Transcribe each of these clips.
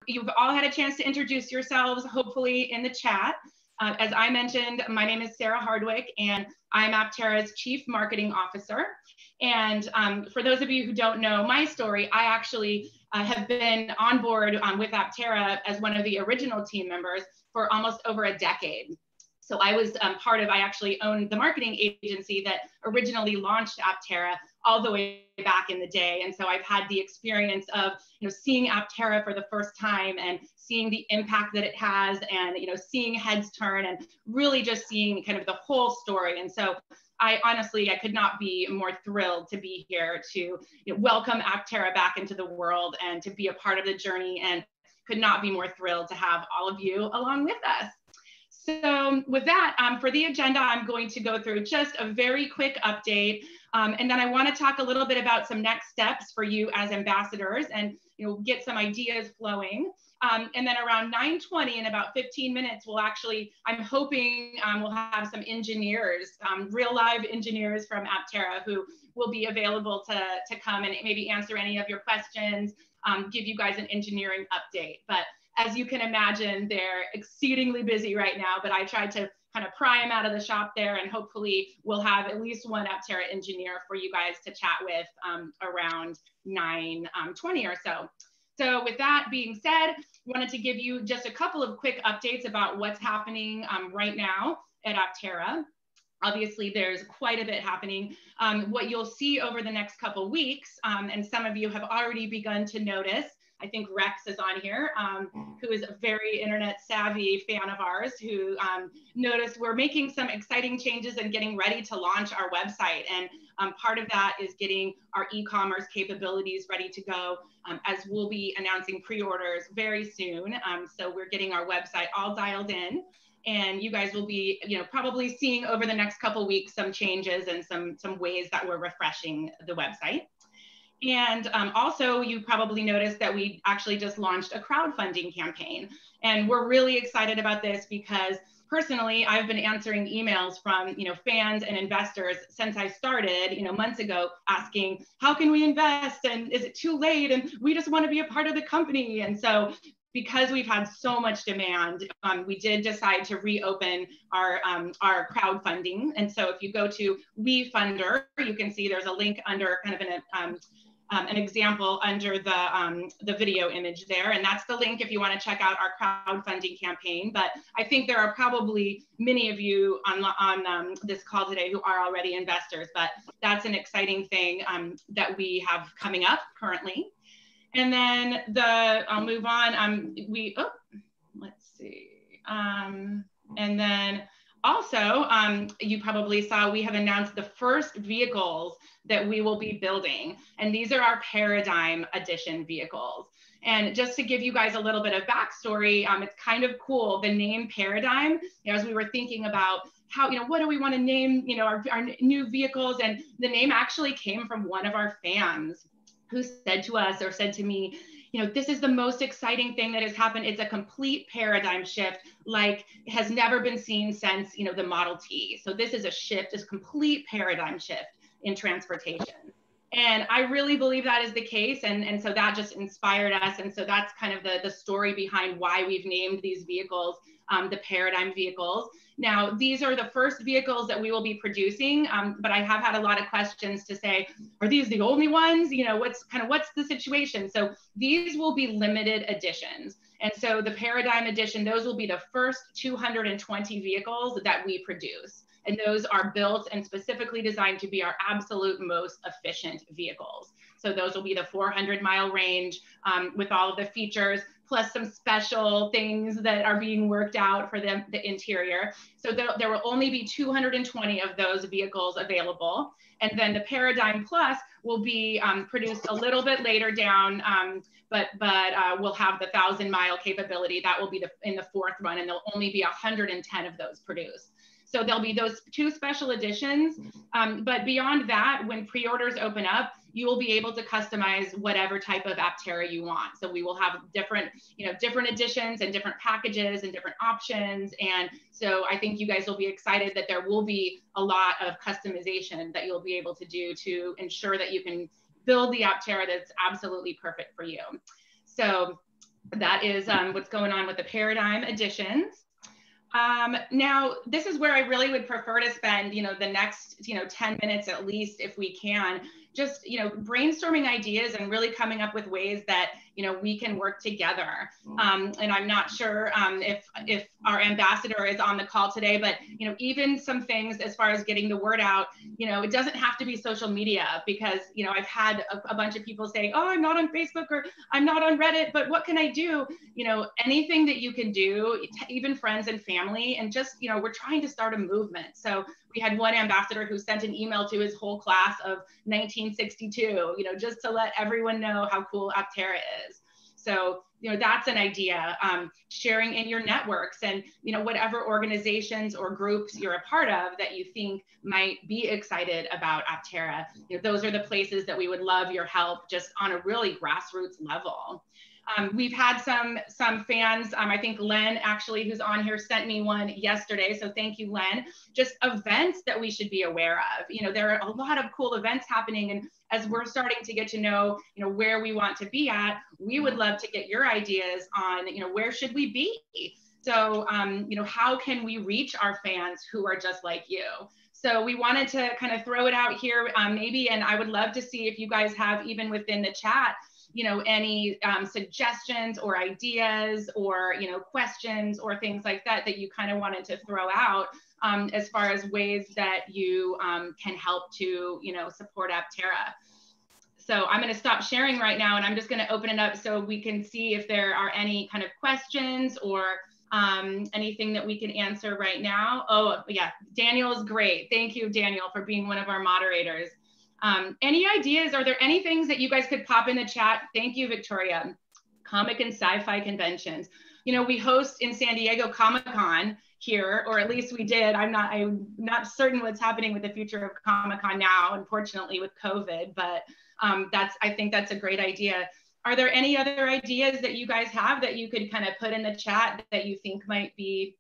you've all had a chance to introduce yourselves, hopefully in the chat. As I mentioned, my name is Sarah Hardwick, and I'm Aptera's Chief Marketing Officer. And for those of you who don't know my story, I actually have been on board with Aptera as one of the original team members for almost over a decade. So I was I actually owned the marketing agency that originally launched Aptera all the way back in the day. And so I've had the experience of, seeing Aptera for the first time and seeing the impact that it has, and, seeing heads turn and really just seeing kind of the whole story. And so I could not be more thrilled to be here to welcome Aptera back into the world and to be a part of the journey, and could not be more thrilled to have all of you along with us. So with that, for the agenda, I'm going to go through just a very quick update. And then I want to talk a little bit about some next steps for you as ambassadors, and get some ideas flowing. And then around 9:20, in about 15 minutes, I'm hoping we'll have some engineers, real live engineers from Aptera, who will be available to come and maybe answer any of your questions, give you guys an engineering update. But as you can imagine, they're exceedingly busy right now, but I tried to kind of pry them out of the shop there, and hopefully we'll have at least one Aptera engineer for you guys to chat with around 9:20 or so. So with that being said, wanted to give you just a couple of quick updates about what's happening right now at Aptera. Obviously, there's quite a bit happening. What you'll see over the next couple weeks, and some of you have already begun to notice, I think Rex is on here, who is a very internet savvy fan of ours, who noticed we're making some exciting changes and getting ready to launch our website. And part of that is getting our e-commerce capabilities ready to go, as we'll be announcing pre-orders very soon. So we're getting our website all dialed in. And you guys will be, probably seeing over the next couple weeks some changes and some ways that we're refreshing the website. And also, you probably noticed that we actually just launched a crowdfunding campaign. And we're really excited about this because personally, I've been answering emails from fans and investors since I started months ago, asking, how can we invest? And is it too late? And we just want to be a part of the company. And so because we've had so much demand, we did decide to reopen our crowdfunding. And so if you go to WeFunder, you can see there's a link under kind of an example under the video image there. And that's the link if you want to check out our crowdfunding campaign. But I think there are probably many of you on this call today who are already investors, but that's an exciting thing that we have coming up currently. And then I'll move on. Let's see. And then also, you probably saw we have announced the first vehicles that we will be building. And these are our Paradigm Edition vehicles. And just to give you guys a little bit of backstory, it's kind of cool. The name Paradigm, as we were thinking about how, what do we want to name, our new vehicles? And the name actually came from one of our fans who said to us, or said to me, this is the most exciting thing that has happened. It's a complete paradigm shift, like has never been seen since, the Model T. So this is a shift, this complete paradigm shift in transportation. And I really believe that is the case. And so that just inspired us. And so that's kind of the story behind why we've named these vehicles the Paradigm vehicles. Now, these are the first vehicles that we will be producing, but I have had a lot of questions to say, are these the only ones? What's the situation? So these will be limited editions. And so the Paradigm Edition, those will be the first 220 vehicles that we produce. And those are built and specifically designed to be our absolute most efficient vehicles. So those will be the 400-mile range with all of the features, plus some special things that are being worked out for the interior. So there will only be 220 of those vehicles available. And then the Paradigm Plus will be produced a little bit later down, but we'll have the 1,000-mile capability. That will be in the fourth run, and there'll only be 110 of those produced. So there'll be those two special editions. But beyond that, when pre-orders open up, you will be able to customize whatever type of Aptera you want. So we will have different editions and different packages and different options. And so I think you guys will be excited that there will be a lot of customization that you'll be able to do to ensure that you can build the Aptera that's absolutely perfect for you. So that is what's going on with the Paradigm editions. Now, this is where I really would prefer to spend, the next, 10 minutes at least, if we can, just, brainstorming ideas and really coming up with ways that, we can work together. And I'm not sure if our ambassador is on the call today, but, even some things as far as getting the word out, it doesn't have to be social media, because, I've had a bunch of people say, oh, I'm not on Facebook, or I'm not on Reddit, but what can I do? Anything that you can do, even friends and family, and just, we're trying to start a movement. So we had one ambassador who sent an email to his whole class of 1962, just to let everyone know how cool Aptera is. So, that's an idea. Sharing in your networks and, whatever organizations or groups you're a part of that you think might be excited about Aptera. Those are the places that we would love your help, just on a really grassroots level. We've had some fans, I think Len actually, who's on here, sent me one yesterday. So thank you, Len. Just events that we should be aware of. There are a lot of cool events happening. And as we're starting to get to know, where we want to be at, we would love to get your ideas on, where should we be? So, how can we reach our fans who are just like you? So we wanted to kind of throw it out here maybe, and I would love to see if you guys have, even within the chat, any suggestions or ideas or, questions or things like that, that you kind of wanted to throw out as far as ways that you can help to, support Aptera. So I'm going to stop sharing right now, and I'm just going to open it up so we can see if there are any kind of questions or anything that we can answer right now. Oh yeah, Daniel's great. Thank you, Daniel, for being one of our moderators. Any ideas? Are there any things that you guys could pop in the chat? Thank you, Victoria. Comic and sci-fi conventions. We host in San Diego Comic-Con here, or at least we did. I'm not certain what's happening with the future of Comic-Con now, unfortunately, with COVID, but I think that's a great idea. Are there any other ideas that you guys have that you could kind of put in the chat that you think might be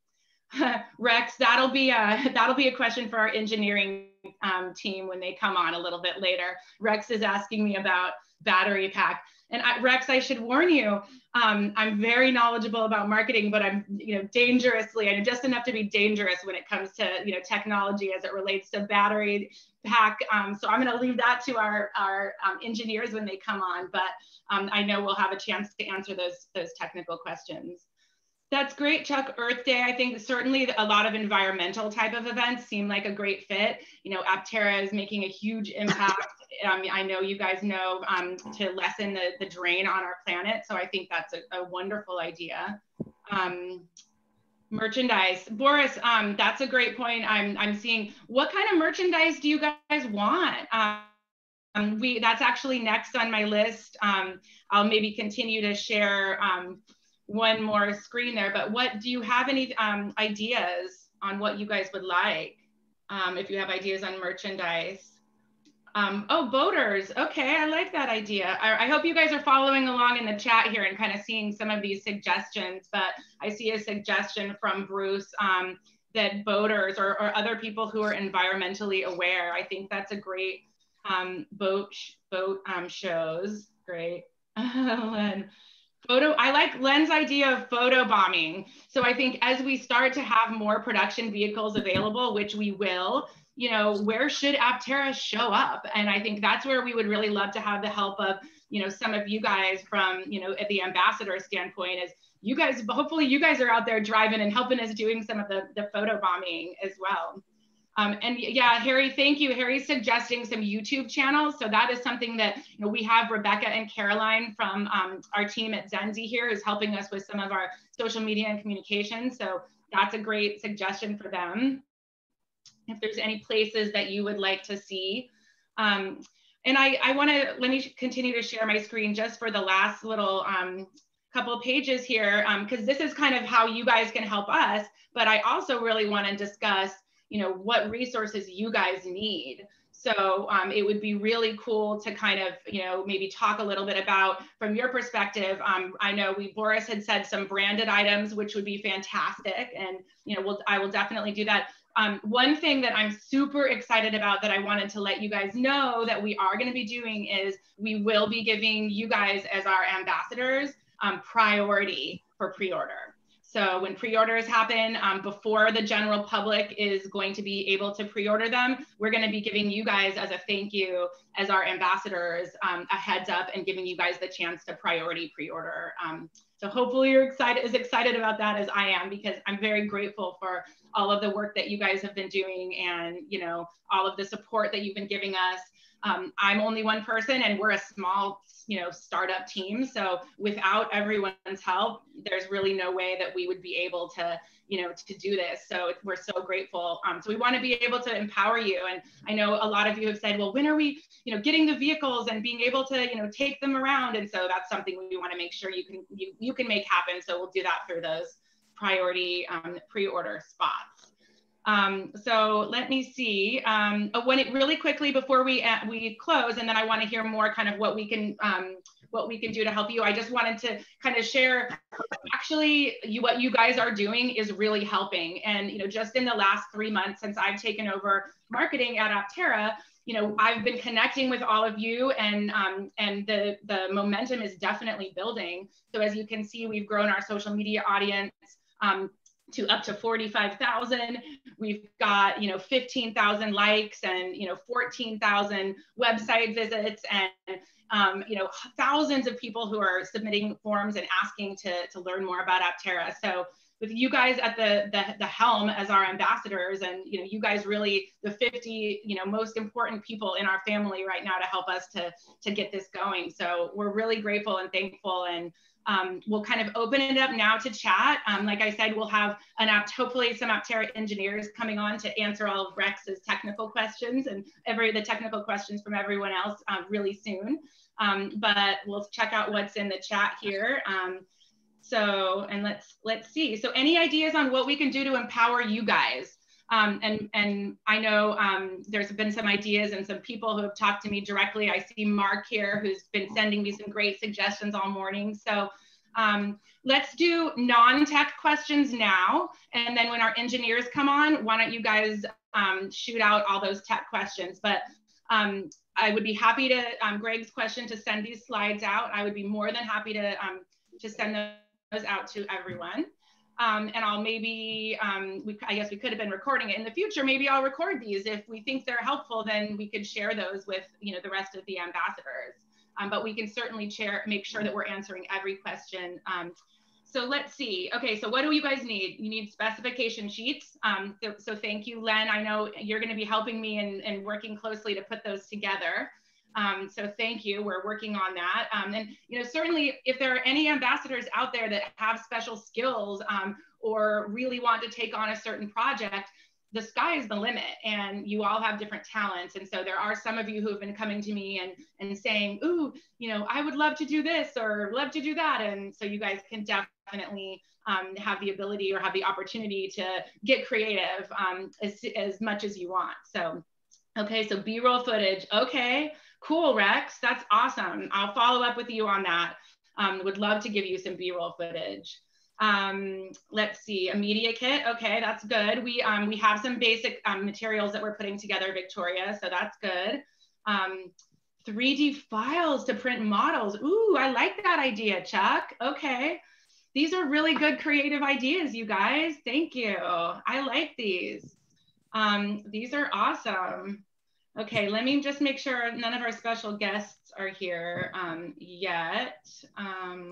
Rex? That'll be a question for our engineering team when they come on a little bit later. Rex is asking me about battery pack, and Rex, I should warn you, I'm very knowledgeable about marketing, but I'm I'm just enough to be dangerous when it comes to technology as it relates to battery pack. So I'm going to leave that to our engineers when they come on, but I know we'll have a chance to answer those technical questions. That's great, Chuck. Earth Day, I think certainly a lot of environmental type of events seem like a great fit. Aptera is making a huge impact. I know you guys know to lessen the drain on our planet. So I think that's a wonderful idea. Merchandise, Boris, that's a great point. I'm seeing, what kind of merchandise do you guys want? That's actually next on my list. I'll maybe continue to share one more screen there, but do you have any ideas on what you guys would like? If you have ideas on merchandise. Oh, boaters. Okay, I like that idea. I hope you guys are following along in the chat here and kind of seeing some of these suggestions, but I see a suggestion from Bruce that boaters or other people who are environmentally aware. I think that's a great boat shows. Great. I like Len's idea of photobombing. So I think as we start to have more production vehicles available, which we will, where should Aptera show up? And I think that's where we would really love to have the help of, some of you guys from, at the ambassador standpoint, is you guys, hopefully you guys are out there driving and helping us doing some of the photobombing as well. And yeah, Harry, thank you. Harry's suggesting some YouTube channels. So that is something that, we have Rebecca and Caroline from our team at Zenzi here is helping us with some of our social media and communication. So that's a great suggestion for them. If there's any places that you would like to see. And let me continue to share my screen just for the last little couple of pages here, because this is kind of how you guys can help us. But I also really want to discuss what resources you guys need. So it would be really cool to kind of, maybe talk a little bit about, from your perspective, I know Boris had said some branded items, which would be fantastic. And, I will definitely do that. One thing that I'm super excited about that I wanted to let you guys know that we are going to be doing is we will be giving you guys, as our ambassadors, priority for pre-order. So when pre-orders happen, before the general public is going to be able to pre-order them, we're going to be giving you guys as a thank you, as our ambassadors, a heads up and giving you guys the chance to priority pre-order. So hopefully you're as excited about that as I am, because I'm very grateful for all of the work that you guys have been doing and, you know, all of the support that you've been giving us. I'm only one person and we're a small, you know, startup team. So without everyone's help, there's really no way that we would be able to, you know, to do this. So we're so grateful. So we want to be able to empower you. And I know a lot of you have said, well, when are we, you know, getting the vehicles and being able to, you know, take them around? And so that's something we want to make sure you can make happen. So we'll do that through those priority pre-order spots. So let me see, really quickly before we close, and then I want to hear more kind of what we can do to help you. I just wanted to kind of share, actually, what you guys are doing is really helping. And, you know, just in the last 3 months since I've taken over marketing at Aptera, you know, I've been connecting with all of you, and the momentum is definitely building. So as you can see, we've grown our social media audience to up to 45,000. We've got, you know, 15,000 likes and, you know, 14,000 website visits, and, you know, thousands of people who are submitting forms and asking to learn more about Aptera. So with you guys at the helm as our ambassadors, and, you know, you guys really the 50, you know, most important people in our family right now to help us to get this going. So we're really grateful and thankful. And we'll kind of open it up now to chat. Like I said, we'll have hopefully some Aptera engineers coming on to answer all of Rex's technical questions and the technical questions from everyone else really soon. But we'll check out what's in the chat here. So, and let's see. So any ideas on what we can do to empower you guys? And I know there's been some ideas and some people who have talked to me directly. I see Mark here, who's been sending me some great suggestions all morning. So let's do non-tech questions now. And then when our engineers come on, why don't you guys shoot out all those tech questions. But I would be happy to, Greg's question, to send these slides out. I would be more than happy to send those out to everyone. And I'll maybe, I guess we could have been recording it in the future. Maybe I'll record these. If we think they're helpful, then we could share those with, you know, the rest of the ambassadors. But we can certainly make sure that we're answering every question. So let's see. Okay, so what do you guys need? You need specification sheets. So thank you, Len. I know you're going to be helping me and working closely to put those together. So thank you. We're working on that. And, you know, certainly if there are any ambassadors out there that have special skills or really want to take on a certain project, the sky is the limit, and you all have different talents. And so there are some of you who have been coming to me and saying, ooh, you know, I would love to do this or love to do that. And so you guys can definitely have the ability or have the opportunity to get creative as much as you want. So, okay, so B-roll footage. Okay, cool, Rex. That's awesome. I'll follow up with you on that. Would love to give you some B-roll footage. Let's see, a media kit. Okay, that's good. We have some basic materials that we're putting together, Victoria, so that's good. 3D files to print models. Ooh, I like that idea, Chuck. Okay, these are really good creative ideas, you guys. Thank you. I like these. These are awesome. Okay, let me just make sure none of our special guests are here yet.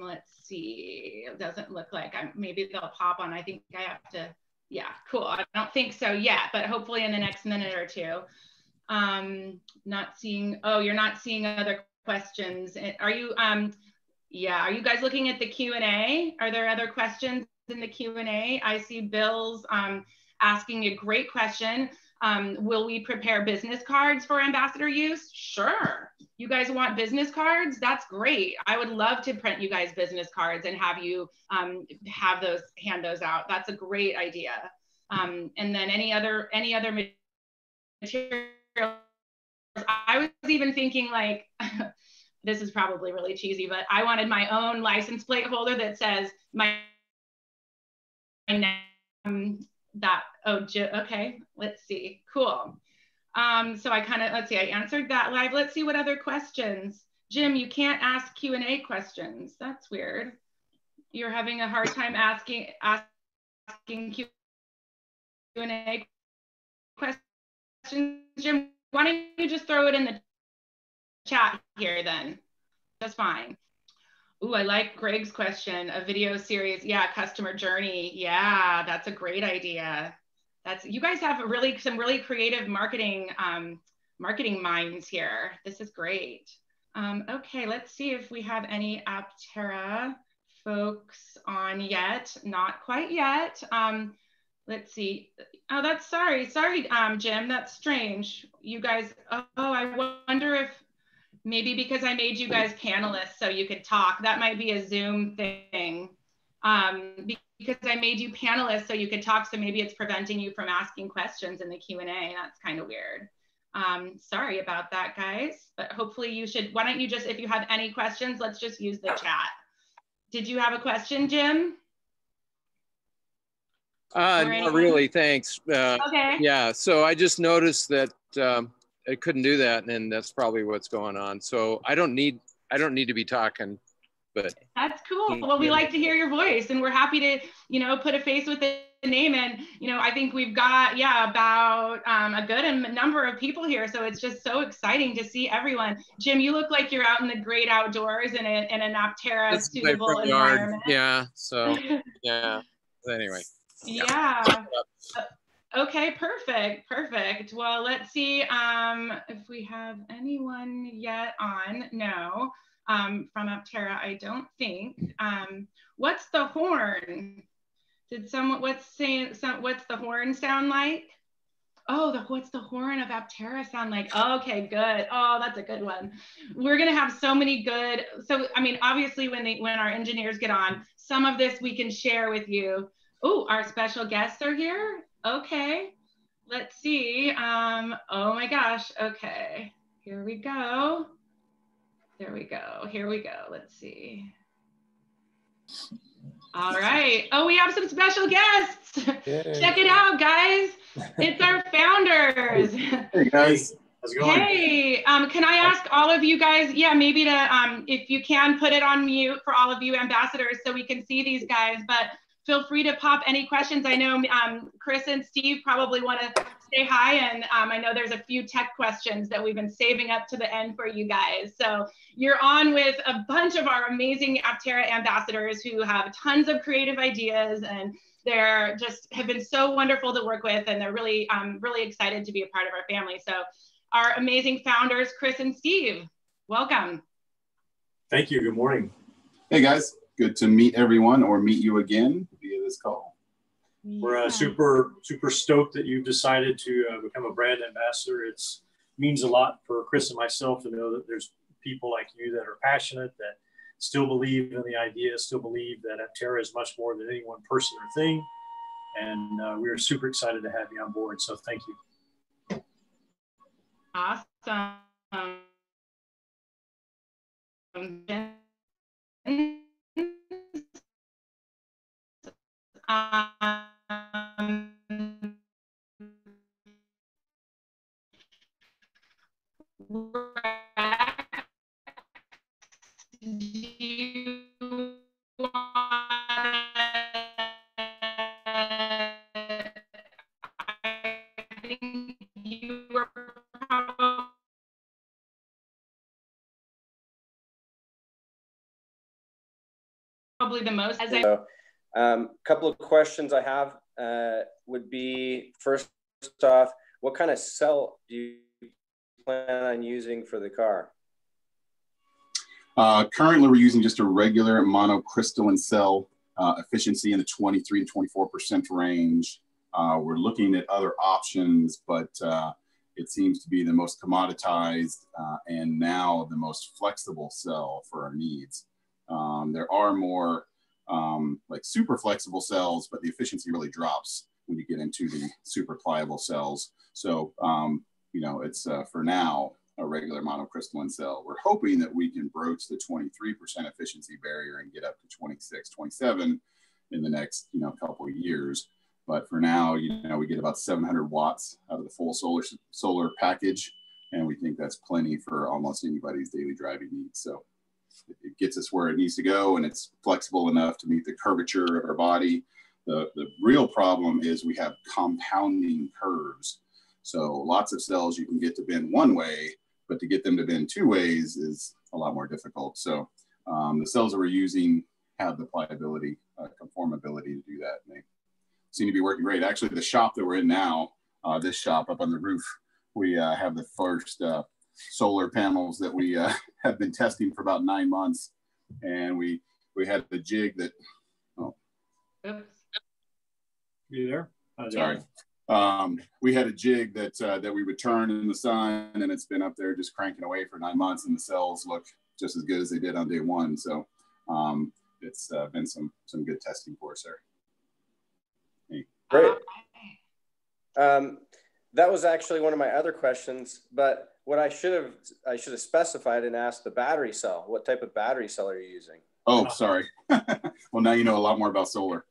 Let's see, it doesn't look like maybe they'll pop on. I think I have to, yeah, cool. I don't think so yet, but hopefully in the next minute or two. Not seeing, oh, you're not seeing other questions. Are you, yeah, are you guys looking at the Q&A? Are there other questions in the Q&A? I see Bill's asking a great question. Will we prepare business cards for ambassador use? Sure. You guys want business cards? That's great. I would love to print you guys business cards and have you hand those out. That's a great idea. And then any other materials? I was even thinking, like, this is probably really cheesy, but I wanted my own license plate holder that says my name. Okay, let's see, cool. So I kind of, let's see, I answered that live. Let's see what other questions. Jim, you can't ask Q&A questions. That's weird. You're having a hard time asking Q&A questions, Jim? Why don't you just throw it in the chat here then? That's fine. Ooh, I like Greg's question, a video series. Yeah, customer journey. Yeah, that's a great idea. You guys have some really creative marketing minds here. This is great. Okay, let's see if we have any Aptera folks on yet. Not quite yet. Let's see. Oh, that's sorry, Jim. That's strange. You guys. Oh, I wonder if maybe because I made you guys panelists so you could talk. That might be a Zoom thing. Because I made you panelists so you could talk, so maybe it's preventing you from asking questions in the Q&A. That's kind of weird. Sorry about that, guys. But hopefully you should, why don't you just, if you have any questions, let's just use the chat. Did you have a question, Jim? Not really, thanks. Okay. Yeah, so I just noticed that I couldn't do that, and that's probably what's going on. So I don't need to be talking, but that's cool. Well, we like to hear your voice, and we're happy to, you know, put a face with the name. And you know, I think we've got about a good number of people here, so it's just so exciting to see everyone. Jim, you look like you're out in the great outdoors in an Aptera suitable environment. Yeah. So yeah. Anyway. Yeah. Okay, perfect. Well, let's see if we have anyone yet on. No, from Aptera, I don't think. What's the horn? What's the horn sound like? Oh, what's the horn of Aptera sound like? Okay, good. Oh, that's a good one. We're gonna have so many good. So, I mean, obviously, when our engineers get on, some of this we can share with you. Oh, our special guests are here. Okay, let's see. Oh my gosh. Okay, here we go. There we go. Here we go. Let's see. All right. Oh, we have some special guests. Yay. Check it out, guys. It's our founders. Hey guys. How's it going? Hey, can I ask all of you guys, yeah, maybe to, if you can put it on mute for all of you ambassadors so we can see these guys, but feel free to pop any questions. I know Chris and Steve probably want to say hi, and I know there's a few tech questions that we've been saving up to the end for you guys. So you're on with a bunch of our amazing Aptera ambassadors who have tons of creative ideas, and they're just have been so wonderful to work with, and they're really, really excited to be a part of our family. So our amazing founders, Chris and Steve, welcome. Thank you. Good morning. Hey guys. Good to meet everyone or meet you again via this call. Yeah. We're super stoked that you've decided to become a brand ambassador. It means a lot for Chris and myself to know that there's people like you that are passionate, that still believe in the idea, still believe that Aptera is much more than any one person or thing. And we're super excited to have you on board. So thank you. Awesome. Probably the most. Couple of questions I have would be, first off, what kind of cell do you plan on using for the car? Currently, we're using just a regular monocrystalline cell, efficiency in the 23 to 24% range. We're looking at other options, but it seems to be the most commoditized and now the most flexible cell for our needs. There are more like super flexible cells, but the efficiency really drops when you get into the super pliable cells. So, you know, it's for now a regular monocrystalline cell. We're hoping that we can broach the 23% efficiency barrier and get up to 26, 27 in the next, you know, couple of years. But for now, you know, we get about 700 watts out of the full solar package, and we think that's plenty for almost anybody's daily driving needs. So it gets us where it needs to go, and it's flexible enough to meet the curvature of our body. The real problem is we have compounding curves. So lots of cells you can get to bend one way, but to get them to bend two ways is a lot more difficult. So the cells that we're using have the pliability, conformability to do that. And they seem to be working great. Actually, the shop that we're in now, this shop up on the roof, we have the first solar panels that we have been testing for about 9 months. And we had the jig that, oh. Oops. You there? Sorry. We had a jig that we would turn in the sun, and it's been up there just cranking away for 9 months, and the cells look just as good as they did on day one. So it's been some good testing for us there. Hey. Great. That was actually one of my other questions, but what I should have specified and asked the battery cell. What type of battery cell are you using? Oh, sorry. Well, now you know a lot more about solar.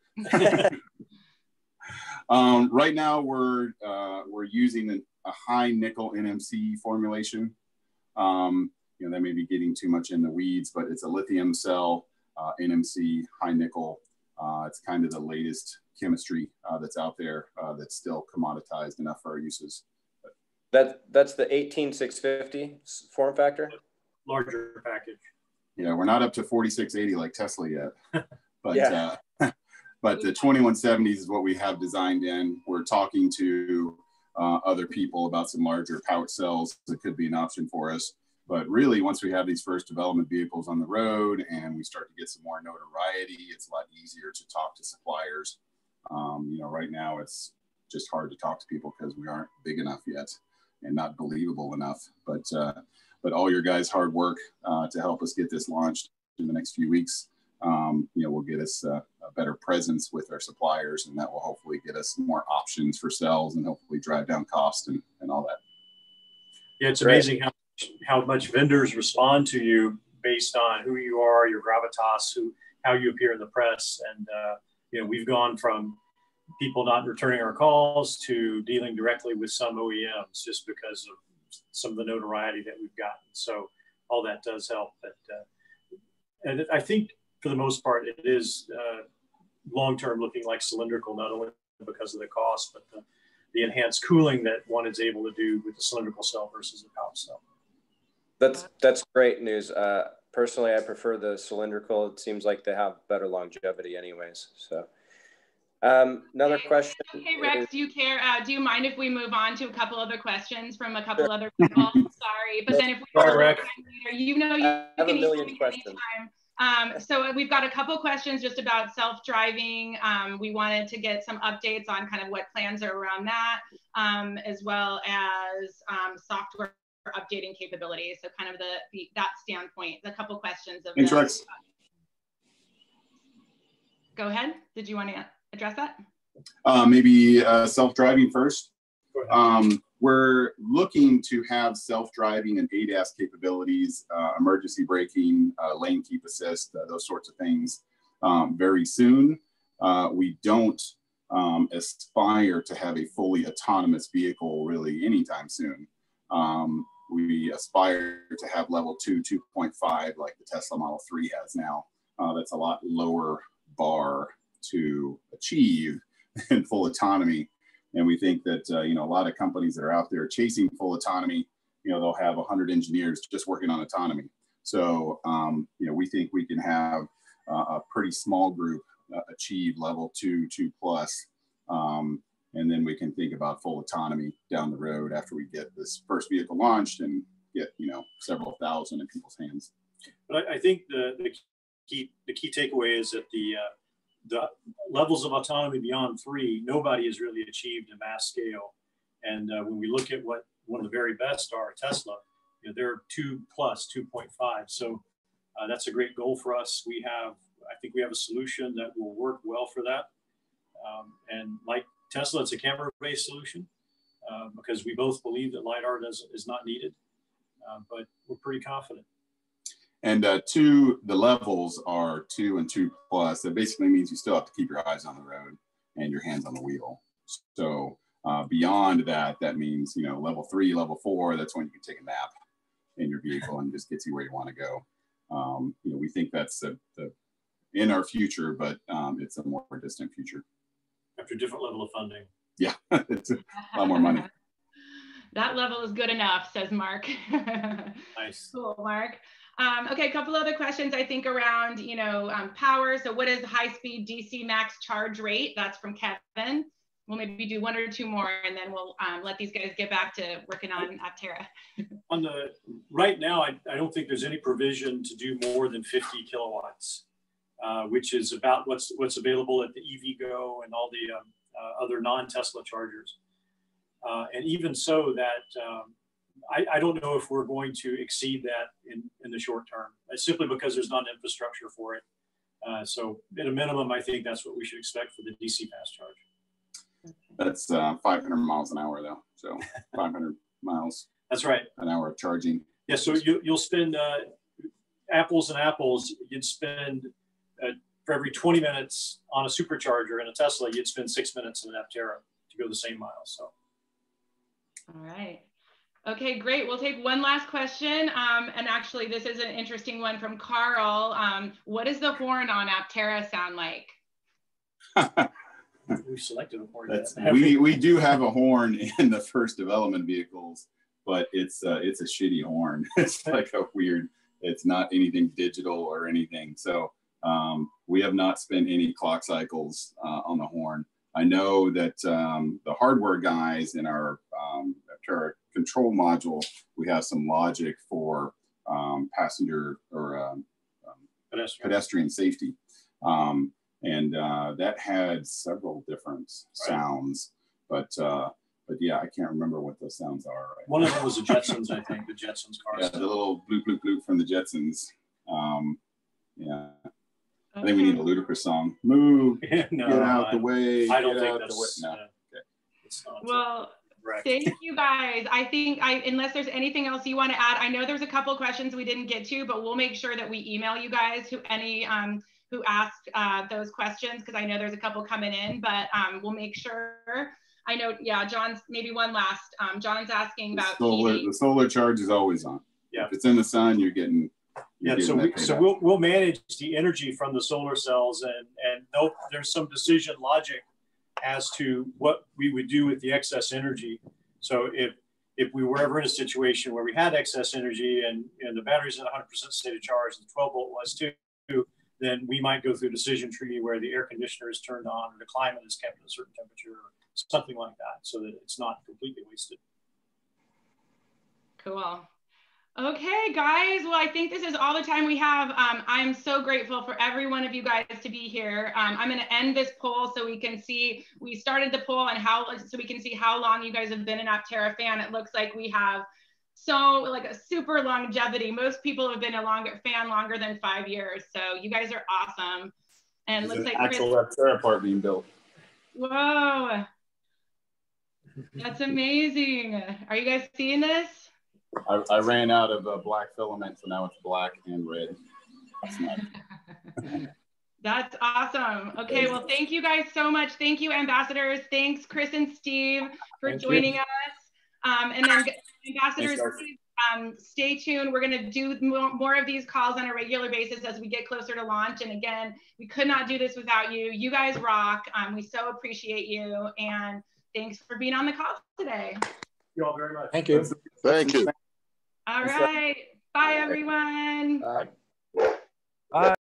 Right now we're using a high nickel NMC formulation. You know, that may be getting too much in the weeds, but it's a lithium cell, NMC, high nickel. It's kind of the latest chemistry that's out there that's still commoditized enough for our uses. That's the 18650 form factor? Larger package. Yeah, we're not up to 4680 like Tesla yet, but yeah. But the 2170s is what we have designed in. We're talking to other people about some larger pouch cells that could be an option for us. But really, once we have these first development vehicles on the road and we start to get some more notoriety, it's a lot easier to talk to suppliers. You know, right now it's just hard to talk to people because we aren't big enough yet and not believable enough. But all your guys' hard work to help us get this launched in the next few weeks, you know, will get us a better presence with our suppliers, and that will hopefully get us more options for cells and hopefully drive down cost and all that. Yeah, it's amazing how much vendors respond to you based on who you are, your gravitas, how you appear in the press. And, you know, we've gone from people not returning our calls to dealing directly with some OEMs just because of some of the notoriety that we've gotten. So all that does help. But, and I think for the most part, it is long-term looking like cylindrical, not only because of the cost, but the enhanced cooling that one is able to do with the cylindrical cell versus the pouch cell. That's great news. Personally, I prefer the cylindrical. It seems like they have better longevity anyways. So another question. Okay, Rex, do you mind if we move on to a couple other questions from a couple other people? Sorry, but then if we have a little time later, you know, you have can a million email questions. anytime. So we've got a couple questions just about self-driving. We wanted to get some updates on kind of what plans are around that, as well as software updating capabilities. So kind of that standpoint, the couple questions of Thanks, Rex. Go ahead. Did you want to address that? Maybe self-driving first. We're looking to have self-driving and ADAS capabilities, emergency braking, lane keep assist, those sorts of things very soon. We don't aspire to have a fully autonomous vehicle really anytime soon. We aspire to have level 2, 2.5 like the Tesla Model 3 has now. That's a lot lower bar to achieve than full autonomy. And we think that, you know, a lot of companies that are out there chasing full autonomy, you know, they'll have 100 engineers just working on autonomy. So, you know, we think we can have a pretty small group achieve level 2, 2+. And then we can think about full autonomy down the road after we get this first vehicle launched and get, you know, several thousand in people's hands. But I think the key takeaway is that the levels of autonomy beyond 3, nobody has really achieved a mass scale. And when we look at what one of the very best are, Tesla, you know, they're 2+, 2.5. So that's a great goal for us. I think we have a solution that will work well for that. And like Tesla, it's a camera-based solution because we both believe that LiDAR is not needed, but we're pretty confident. And the levels are 2 and 2+. That basically means you still have to keep your eyes on the road and your hands on the wheel. So beyond that, that means, you know, level 3, level 4, that's when you can take a nap in your vehicle and just get you where you want to go. you know, we think that's in our future, but it's a more distant future. After a different level of funding. Yeah, it's a lot more money. That level is good enough, says Mark. Nice. Cool, Mark. Okay, a couple other questions I think around, you know, power. So what is the high-speed DC max charge rate? That's from Kevin. We'll maybe do one or two more, and then we'll let these guys get back to working on Aptera. Right now, I don't think there's any provision to do more than 50 kilowatts, which is about what's available at the EVgo and all the other non-Tesla chargers. And even so, that I don't know if we're going to exceed that in the short term. It's simply because there's not infrastructure for it. So at a minimum, I think that's what we should expect for the DC fast charge. That's 500 miles an hour though. So 500 miles. That's right. An hour of charging. Yeah. So you'll spend apples and apples. You'd spend for every 20 minutes on a supercharger in a Tesla, you'd spend 6 minutes in an Aptera to go the same miles. So. All right. Okay, great. We'll take one last question. And actually, this is an interesting one from Carl. What does the horn on Aptera sound like? We selected a horn. We do have a horn in the first development vehicles, but it's a shitty horn. It's like a weird, it's not anything digital or anything. So we have not spent any clock cycles on the horn. I know that the hardware guys in our Aptera control module, we have some logic for passenger or pedestrian safety. And that had several different sounds, but yeah, I can't remember what those sounds are. Right? One of them was the Jetsons, I think, the Jetsons car. Yeah, the little bloop, bloop, bloop from the Jetsons. Yeah. I think we need a ludicrous song. Move, No, get out the way. I don't think that's, no. Okay. It's not, well, thank you guys. I think unless there's anything else you want to add, I know there's a couple of questions we didn't get to, but we'll make sure that we email you guys who asked those questions, because I know there's a couple coming in, but we'll make sure. I know, yeah, John's maybe one last. John's asking about the solar charge is always on. Yeah. If it's in the sun, you're getting. Yeah, so we'll manage the energy from the solar cells, and there's some decision logic as to what we would do with the excess energy. So if we were ever in a situation where we had excess energy and the battery's in 100% state of charge, and the 12 volt was too, then we might go through a decision tree where the air conditioner is turned on or the climate is kept at a certain temperature or something like that, so that it's not completely wasted. Cool. Okay, guys. Well, I think this is all the time we have. I'm so grateful for every one of you guys to be here. I'm going to end this poll so we can see, we started the poll and so we can see how long you guys have been an Aptera fan. It looks like we have a super longevity. Most people have been a fan longer than 5 years. So you guys are awesome. And looks like actual Aptera part being built. Whoa. That's amazing. Are you guys seeing this? I ran out of black filament, so now it's black and red. That's awesome. Okay, well, thank you guys so much. Thank you, ambassadors. Thanks, Chris and Steve, for joining us. And then ambassadors, please, stay tuned. We're going to do more of these calls on a regular basis as we get closer to launch. And again, we could not do this without you. You guys rock. We so appreciate you. And thanks for being on the call today. Thank you all very much. Thank you. Thank you. All right. Bye, everyone. Bye.